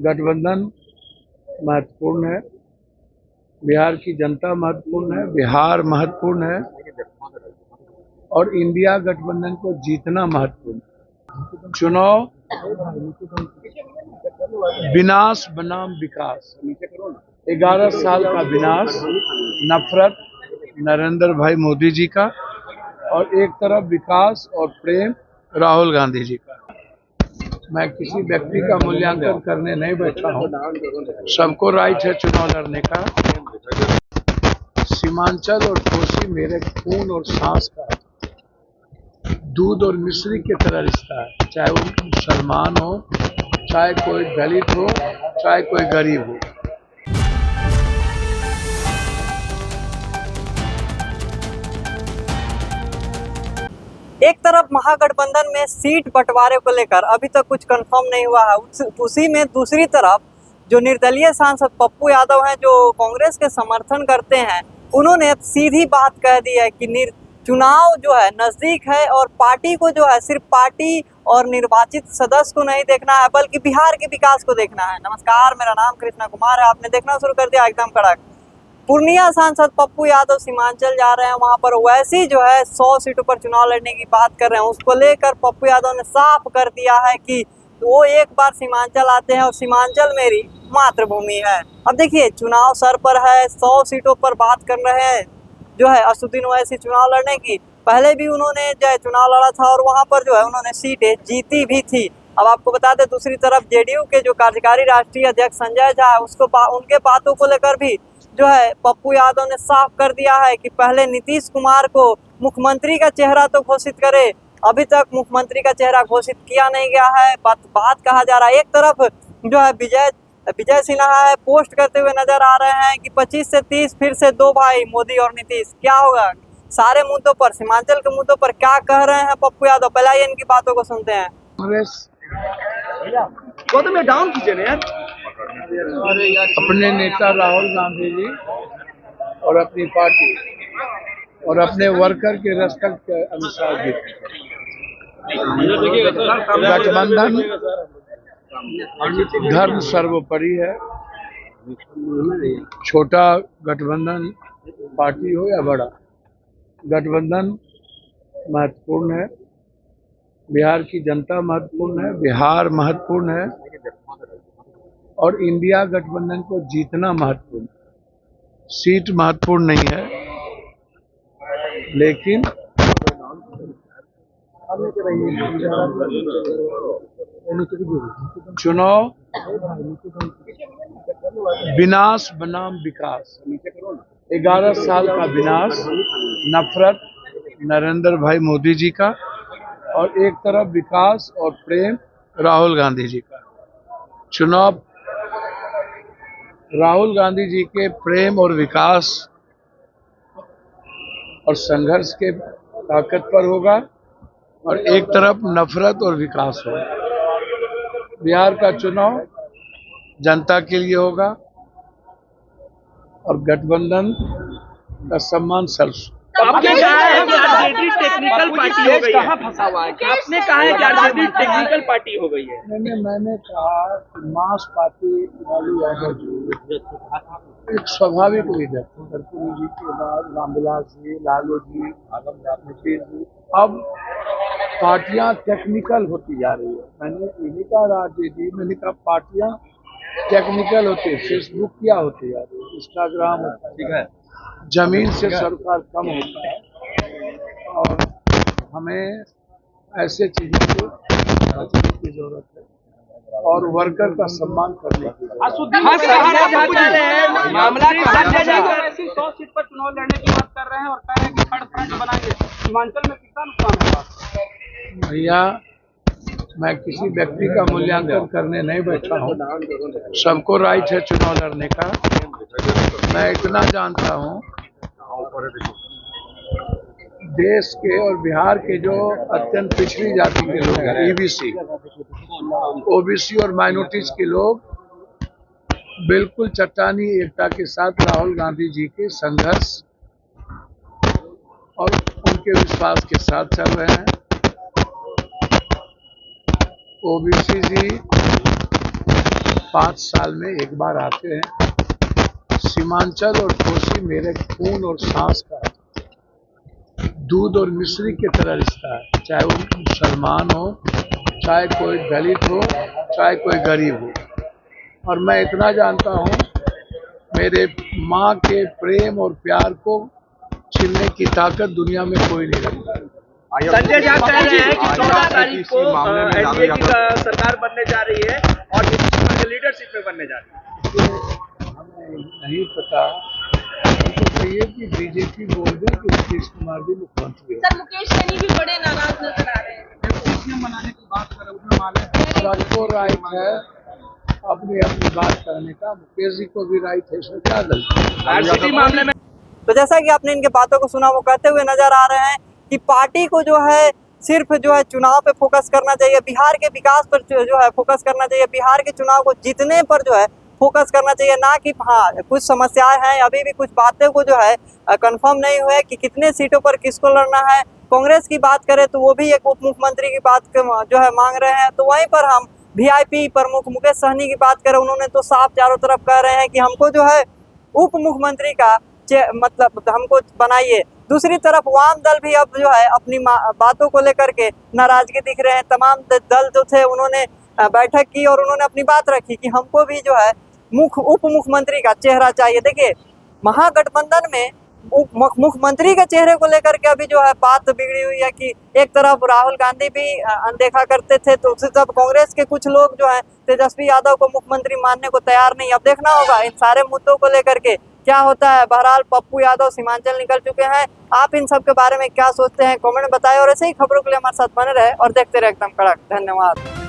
गठबंधन महत्वपूर्ण है, बिहार की जनता महत्वपूर्ण है, बिहार महत्वपूर्ण है और इंडिया गठबंधन को जीतना महत्वपूर्ण है। चुनाव विनाश बनाम विकास, 11 साल का विनाश, नफरत नरेंद्र भाई मोदी जी का और एक तरफ विकास और प्रेम राहुल गांधी जी का। मैं किसी व्यक्ति का मूल्यांकन करने नहीं बैठा हूँ, सबको राइट है चुनाव लड़ने का। सीमांचल और कोसी मेरे खून और सांस का दूध और मिश्री की तरह रिश्ता है, चाहे वो मुसलमान हो, चाहे कोई दलित हो, चाहे कोई गरीब हो। एक तरफ महागठबंधन में सीट बंटवारे को लेकर अभी तक कुछ कंफर्म नहीं हुआ है, उसी में दूसरी तरफ जो निर्दलीय सांसद पप्पू यादव हैं जो कांग्रेस के समर्थन करते हैं, उन्होंने सीधी बात कह दी है कि चुनाव जो है नजदीक है और पार्टी को जो है सिर्फ पार्टी और निर्वाचित सदस्य को नहीं देखना है बल्कि बिहार के विकास को देखना है। नमस्कार, मेरा नाम कृष्णा कुमार है, आपने देखना शुरू कर दिया एकदम कड़क। पूर्णिया सांसद पप्पू यादव सीमांचल जा रहे हैं, वहां पर वैसी जो है 100 सीटों पर चुनाव लड़ने की बात कर रहे हैं। उसको लेकर पप्पू यादव ने साफ कर दिया है कि वो एक बार सीमांचल आते हैं और सीमांचल मेरी मातृभूमि है। अब देखिए, चुनाव सर पर है, 100 सीटों पर बात कर रहे हैं जो है असदुद्दीन ओवैसी चुनाव लड़ने की। पहले भी उन्होंने जो है चुनाव लड़ा था और वहां पर जो है उन्होंने सीटें जीती भी थी। अब आपको बता दें, दूसरी तरफ जेडीयू के जो कार्यकारी राष्ट्रीय अध्यक्ष संजय झा है, उनके बातों को लेकर भी जो है पप्पू यादव ने साफ कर दिया है कि पहले नीतीश कुमार को मुख्यमंत्री का चेहरा तो घोषित करे, अभी तक मुख्यमंत्री का चेहरा घोषित किया नहीं गया है। बात कहा जा रहा है। एक तरफ जो है विजय सिन्हा है, पोस्ट करते हुए नजर आ रहे हैं कि 25 से 30 फिर से 2 भाई मोदी और नीतीश। क्या होगा सारे मुद्दों पर, सीमांचल के मुद्दों पर क्या कह रहे हैं पप्पू यादव, पहले आइए इनकी बातों को सुनते हैं। कांग्रेस में डाउन कीजिए ना यार। अपने नेता राहुल गांधी जी और अपनी पार्टी और अपने वर्कर के रेस्पेक्ट के अनुसार गठबंधन धर्म सर्वोपरि है। छोटा गठबंधन पार्टी हो या बड़ा, गठबंधन महत्वपूर्ण है, बिहार की जनता महत्वपूर्ण है, बिहार महत्वपूर्ण है और इंडिया गठबंधन को जीतना महत्वपूर्ण है। सीट महत्वपूर्ण नहीं है, लेकिन चुनाव विनाश बनाम विकास, 11 साल का विनाश, नफरत नरेंद्र भाई मोदी जी का और एक तरफ विकास और प्रेम राहुल गांधी जी का। चुनाव राहुल गांधी जी के प्रेम और विकास और संघर्ष के ताकत पर होगा और एक तरफ नफरत और विकास होगा। बिहार का चुनाव जनता के लिए होगा और गठबंधन का सम्मान सर्वस्व। आपने कहा है कि आरजेडी टेक्निकल पार्टी हो गई है, कहाँ फंसा हुआ है? आपने कहा है कि आरजेडी टेक्निकल पार्टी हो गई है। मैंने कहा कि मास पार्टी लालू यादव जी एक स्वाभाविक लीडर, कर्पूरी जी के बाद रामविलास जी, लालू जी, नीतीश जी। अब पार्टियां टेक्निकल होती जा रही है। मैंने यही कहा राजनीति, मैंने कहा पार्टियां टेक्निकल होती है। फेसबुक क्या होती जा रही है, इंस्टाग्राम होता है, जमीन से सरकार कम होता है और हमें ऐसे चीजों को बचने की जरूरत है और वर्कर का सम्मान करने की मामला 100 सीट पर चुनाव लड़ने की बात कर रहे हैं और कह रहे हैं कि थर्ड फ्रंट बनाएंगे। सीमांचल में कितना नुकसान होगा? भैया, मैं किसी व्यक्ति का मूल्यांकन करने नहीं बैठा हूँ, सबको राइट है चुनाव लड़ने का। मैं इतना जानता हूँ, देश के और बिहार के जो अत्यंत पिछड़ी जाति के लोग हैं, ईबीसी, ओबीसी और माइनॉरिटीज के लोग बिल्कुल चट्टानी एकता के साथ राहुल गांधी जी के संघर्ष और उनके विश्वास के साथ चल रहे हैं। ओबीसी जी 5 साल में एक बार आते हैं। सीमांचल और कोसी मेरे खून और सांस का दूध और मिश्री की तरह रिश्ता है, चाहे वो मुसलमान हो, चाहे कोई दलित हो, चाहे कोई गरीब हो। और मैं इतना जानता हूँ, मेरे माँ के प्रेम और प्यार को छीनने की ताकत दुनिया में कोई नहीं रखता। संजय झा कह रहे हैं कि 14 तारीख को एनडीए की सरकार बनने जा रही है और नीतीश कुमार लीडरशिप में बनने जा रही है। हमें नहीं पता, उनको चाहिए कि बीजेपी बोल दे कि नीतीश कुमार जी मुख्यमंत्री है। सर मुकेश सहनी भी बड़े नाराज नजर आ रहे हैं। सीएम बनाने की बात कर रहे हैं, उसमें मान है सबको राइट है अपनी अपनी बात करने का, मुकेश जी को भी राइट है, इसमें क्या गलती। आरसीबी मामले में तो जैसा कि आपने इनके बातों को सुना, वो कहते हुए नजर आ रहे हैं कि पार्टी को जो है सिर्फ जो है चुनाव पे फोकस करना चाहिए, बिहार के विकास पर जो है फोकस करना चाहिए, बिहार के चुनाव को जीतने पर जो है फोकस करना चाहिए, ना कि हाँ कुछ समस्याएं हैं, अभी भी कुछ बातें को जो है कंफर्म नहीं हुए कि कितने सीटों पर किसको लड़ना है। कांग्रेस की बात करें तो वो भी एक उप मुख्यमंत्री की बात जो है मांग रहे हैं। तो वहीं पर हम वीआईपी प्रमुख मुकेश सहनी की बात करें, उन्होंने तो साफ चारों तरफ कह रहे हैं कि हमको जो है उप मुख्यमंत्री का मतलब हमको बनाइए। दूसरी तरफ वाम दल भी अब जो है अपनी बातों को लेकर के नाराजगी दिख रहे हैं। तमाम दल जो थे उन्होंने बैठक की और उन्होंने अपनी बात रखी कि हमको भी जो है उप मुख्यमंत्री का चेहरा चाहिए। देखिए, महागठबंधन में मुख्यमंत्री के चेहरे को लेकर के अभी जो है बात बिगड़ी हुई है कि एक तरफ राहुल गांधी भी अनदेखा करते थे, तो उसी तरफ कांग्रेस के कुछ लोग जो है तेजस्वी यादव को मुख्यमंत्री मानने को तैयार नहीं। अब देखना होगा इन सारे मुद्दों को लेकर के क्या होता है। बहरहाल पप्पू यादव सीमांचल निकल चुके हैं। आप इन सब के बारे में क्या सोचते हैं, कमेंट में बताएं और ऐसे ही खबरों के लिए हमारे साथ बने रहे और देखते रहे एकदम कड़क। धन्यवाद।